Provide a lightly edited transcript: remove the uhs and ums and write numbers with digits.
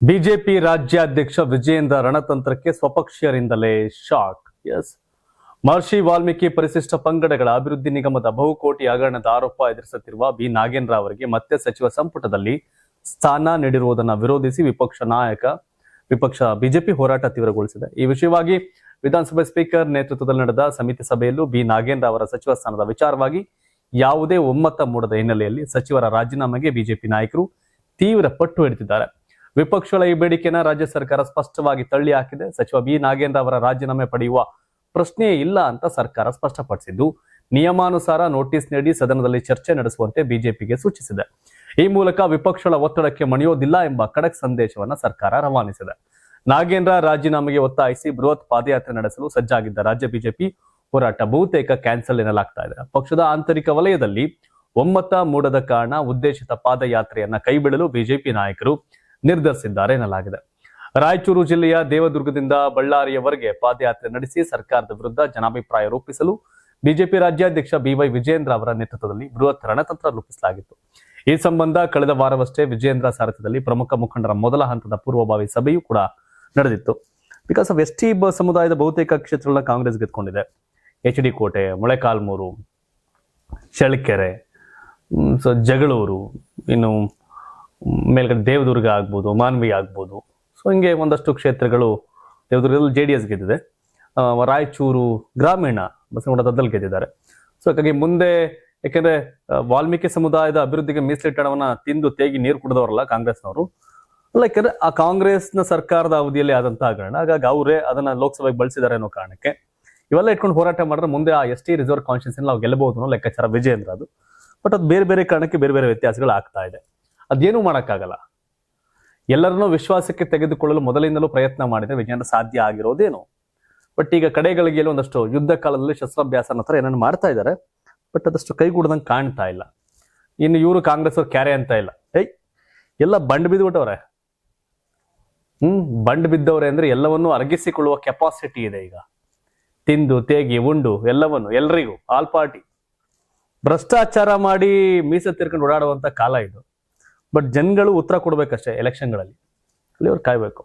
BJP ರಾಜ್ಯಾಧ್ಯಕ್ಷ Vijayendra ರಣತಂತ್ರಕ್ಕೆ ಸ್ವಪಕ್ಷೀಯರಿಂದಲೇ shock. S, ಮಹರ್ಷಿ ವಾಲ್ಮೀಕಿ ಪರಿಶಿಷ್ಟ ಪಂಗಡಗಳ ಅಭಿವೃದ್ಧಿ ನಿಗಮದ ಬಹುಕೋಟಿ ಹಗರಣದ ಆರೋಪ ಎದುರಿಸುತ್ತಿರುವ ಬಿ ನಾಗೇಂದ್ರ ಅವರಿಗೆ ಮತ್ತೆ ಸಚಿವ ಸಂಪುಟದಲ್ಲಿ ಸ್ಥಾನ ನೀಡಿರುವುದನ್ನು ವಿರೋಧಿಸಿ ವಿಪಕ್ಷ ಬಿಜೆಪಿ ಹೋರಾಟ ತೀವ್ರಗೊಳಿಸಿದೆ. ಈ ವಿಷಯವಾಗಿ ವಿಧಾನಸಭೆ ಸ್ಪೀಕರ್ ನೇತೃತ್ವದಲ್ಲಿ ನಡೆದ ಸಮಿತಿ ಸಭೆಯಲ್ಲೂ ಬಿ ನಾಗೇಂದ್ರ ಅವರ ಸಚಿವ ಸ್ಥಾನದ ವಿಚಾರವಾಗಿ ಯಾವುದೇ ಒಮ್ಮತ ಮೂಡದ ಹಿನ್ನೆಲೆಯಲ್ಲಿ ಸಚಿವರ ರಾಜೀನಾಮೆಗೆ ಬಿಜೆಪಿ ನಾಯಕರು ತೀವ್ರ ಪಟ್ಟು ಹಿಡಿದಿದ್ದಾರೆ. ವಿಪಕ್ಷಗಳ ಈ ಬೇಡಿಕೆಯನ್ನು ರಾಜ್ಯ ಸರ್ಕಾರ ಸ್ಪಷ್ಟವಾಗಿ ತಳ್ಳಿ ಹಾಕಿದೆ. ಸಚಿವ ಬಿ ನಾಗೇಂದ್ರ ಅವರ ರಾಜೀನಾಮೆ ಪಡೆಯುವ ಪ್ರಶ್ನೆಯೇ ಇಲ್ಲ ಅಂತ ಸರ್ಕಾರ ಸ್ಪಷ್ಟಪಡಿಸಿದ್ದು, ನಿಯಮಾನುಸಾರ ನೋಟಿಸ್ ನೀಡಿ ಸದನದಲ್ಲಿ ಚರ್ಚೆ ನಡೆಸುವಂತೆ ಬಿಜೆಪಿಗೆ ಸೂಚಿಸಿದೆ. ಈ ಮೂಲಕ ವಿಪಕ್ಷಗಳ ಒತ್ತಡಕ್ಕೆ ಮಣಿಯೋದಿಲ್ಲ ಎಂಬ ಖಡಕ್ ಸಂದೇಶವನ್ನ ಸರ್ಕಾರ ರವಾನಿಸಿದೆ. ನಾಗೇಂದ್ರ ರಾಜೀನಾಮೆಗೆ ಒತ್ತಾಯಿಸಿ ಬೃಹತ್ ಪಾದಯಾತ್ರೆ ನಡೆಸಲು ಸಜ್ಜಾಗಿದ್ದ ರಾಜ್ಯ ಬಿಜೆಪಿ ಹೋರಾಟ ಬಹುತೇಕ ಕ್ಯಾನ್ಸಲ್ ಎನ್ನಲಾಗ್ತಾ ಇದೆ. ಪಕ್ಷದ ಆಂತರಿಕ ವಲಯದಲ್ಲಿ ಒಮ್ಮತ ಮೂಡದ ಕಾರಣ ಉದ್ದೇಶಿತ ಪಾದಯಾತ್ರೆಯನ್ನ ಕೈಬಿಡಲು ಬಿಜೆಪಿ ನಾಯಕರು ನಿರ್ಧರಿಸಿದ್ದಾರೆ ಎನ್ನಲಾಗಿದೆ. ರಾಯಚೂರು ಜಿಲ್ಲೆಯ ದೇವದುರ್ಗದಿಂದ ಬಳ್ಳಾರಿಯವರೆಗೆ ಪಾದಯಾತ್ರೆ ನಡೆಸಿ ಸರ್ಕಾರದ ವಿರುದ್ಧ ಜನಾಭಿಪ್ರಾಯ ರೂಪಿಸಲು ಬಿಜೆಪಿ ರಾಜ್ಯಾಧ್ಯಕ್ಷ ಬಿವೈ ವಿಜಯೇಂದ್ರ ಅವರ ನೇತೃತ್ವದಲ್ಲಿ ಬೃಹತ್ ರಣತಂತ್ರ ರೂಪಿಸಲಾಗಿತ್ತು. ಈ ಸಂಬಂಧ ಕಳೆದ ವಾರವಷ್ಟೇ ವಿಜಯೇಂದ್ರ ಸಾರಥ್ಯದಲ್ಲಿ ಪ್ರಮುಖ ಮುಖಂಡರ ಮೊದಲ ಹಂತದ ಪೂರ್ವಭಾವಿ ಸಭೆಯೂ ಕೂಡ ನಡೆದಿತ್ತು. ಬಿಕಾಸ್ ಆಫ್ ಎಸ್ಟಿ ಸಮುದಾಯದ ಬಹುತೇಕ ಕ್ಷೇತ್ರಗಳನ್ನ ಕಾಂಗ್ರೆಸ್ ಗೆದ್ದುಕೊಂಡಿದೆ. HD ಕೋಟೆ, ಮೊಳೆಕಾಲ್ಮೂರು, ಚಳ್ಳಕೆರೆ, ಜಗಳೂರು, ಇನ್ನು ಮೇಲ್ಗಡೆ ದೇವದುರ್ಗ ಆಗ್ಬೋದು, ಮಾನ್ವಿ ಆಗ್ಬೋದು. ಸೊ ಹಿಂಗೆ ಒಂದಷ್ಟು ಕ್ಷೇತ್ರಗಳು ದೇವದುರ್ಗದಲ್ಲಿ JDS ಗೆದ್ದಿದೆ. ರಾಯಚೂರು ಗ್ರಾಮೀಣ ಬಸವನಗುಡದಲ್ಲಿ ಗೆದ್ದಿದ್ದಾರೆ. ಸೊ ಹಾಗಾಗಿ ಮುಂದೆ, ಯಾಕೆಂದ್ರೆ ವಾಲ್ಮೀಕಿ ಸಮುದಾಯದ ಅಭಿವೃದ್ಧಿಗೆ ಮೀಸಲಿಟ್ಟ ಹಣವನ್ನ ತಿಂದು ತೇಗಿ ನೀರು ಕುಡಿದವರಲ್ಲ ಕಾಂಗ್ರೆಸ್ನವರು. ಅಲ್ಲ, ಯಾಕಂದ್ರೆ ಆ ಕಾಂಗ್ರೆಸ್ನ ಸರ್ಕಾರದ ಅವಧಿಯಲ್ಲಿ ಆದಂತಹ ಕಾರಣ, ಹಾಗಾಗಿ ಅವರೇ ಅದನ್ನ ಲೋಕಸಭೆಗೆ ಬಳಸಿದ್ದಾರೆ ಅನ್ನೋ ಕಾರಣಕ್ಕೆ ಇವೆಲ್ಲ ಇಟ್ಕೊಂಡು ಹೋರಾಟ ಮಾಡಿದ್ರೆ ಮುಂದೆ ಆ ST ರಿಸರ್ವ್ ಕಾನ್ಸ್ಟಿಟ್ಯೂನ್ಸಿ ನಾವು ಗೆಲ್ಲಬಹುದು ಅನ್ನೋ ಲೆಕ್ಕಾಚಾರ ವಿಜಯೇಂದ್ರ ಅದು. ಬಟ್ ಅದು ಬೇರೆ ಬೇರೆ ಕಾರಣಕ್ಕೆ ಬೇರೆ ಬೇರೆ ವ್ಯತ್ಯಾಸಗಳು ಆಗ್ತಾ ಇದೆ. ಅದೇನೂ ಮಾಡೋಕ್ಕಾಗಲ್ಲ. ಎಲ್ಲರನ್ನೂ ವಿಶ್ವಾಸಕ್ಕೆ ತೆಗೆದುಕೊಳ್ಳಲು ಮೊದಲಿಂದಲೂ ಪ್ರಯತ್ನ ಮಾಡಿದ್ರೆ ವಿಜಯೇಂದ್ರ ಸಾಧ್ಯ ಆಗಿರೋದೇನು. ಬಟ್ ಈಗ ಕಡೆಗಳಿಗೆ ಒಂದಷ್ಟು ಯುದ್ಧ ಕಾಲದಲ್ಲಿ ಶಸ್ತ್ರಾಭ್ಯಾಸ ಅನ್ನೋ ಥರ ಏನೇನು ಮಾಡ್ತಾ ಇದ್ದಾರೆ. ಬಟ್ ಅದಷ್ಟು ಕೈಗೂಡದಂಗೆ ಕಾಣ್ತಾ ಇಲ್ಲ. ಇನ್ನು ಇವರು ಕಾಂಗ್ರೆಸ್ ಅವ್ರು ಕ್ಯಾರೆ ಅಂತ ಇಲ್ಲ. ಎಲ್ಲ ಬಂಡ್ ಬಿದ್ದುಬಿಟ್ಟವ್ರೆ. ಬಂಡ್ ಬಿದ್ದವ್ರೆ ಅಂದ್ರೆ ಎಲ್ಲವನ್ನೂ ಅರಗಿಸಿಕೊಳ್ಳುವ ಕೆಪಾಸಿಟಿ ಇದೆ ಈಗ. ತಿಂದು ತೇಗಿ ಉಂಡು ಎಲ್ಲವನ್ನು ಎಲ್ರಿಗೂ ಆಲ್ ಪಾರ್ಟಿ ಭ್ರಷ್ಟಾಚಾರ ಮಾಡಿ ಮೀಸ ತಿರ್ಕೊಂಡು ಓಡಾಡುವಂತ ಕಾಲ ಇದು. ಬಟ್ ಜನಗಳು ಉತ್ತರ ಕೊಡ್ಬೇಕಷ್ಟೇ ಎಲೆಕ್ಷನ್ಗಳಲ್ಲಿ. ಅಲ್ಲಿ ಅವ್ರು ಕಾಯ್ಬೇಕು.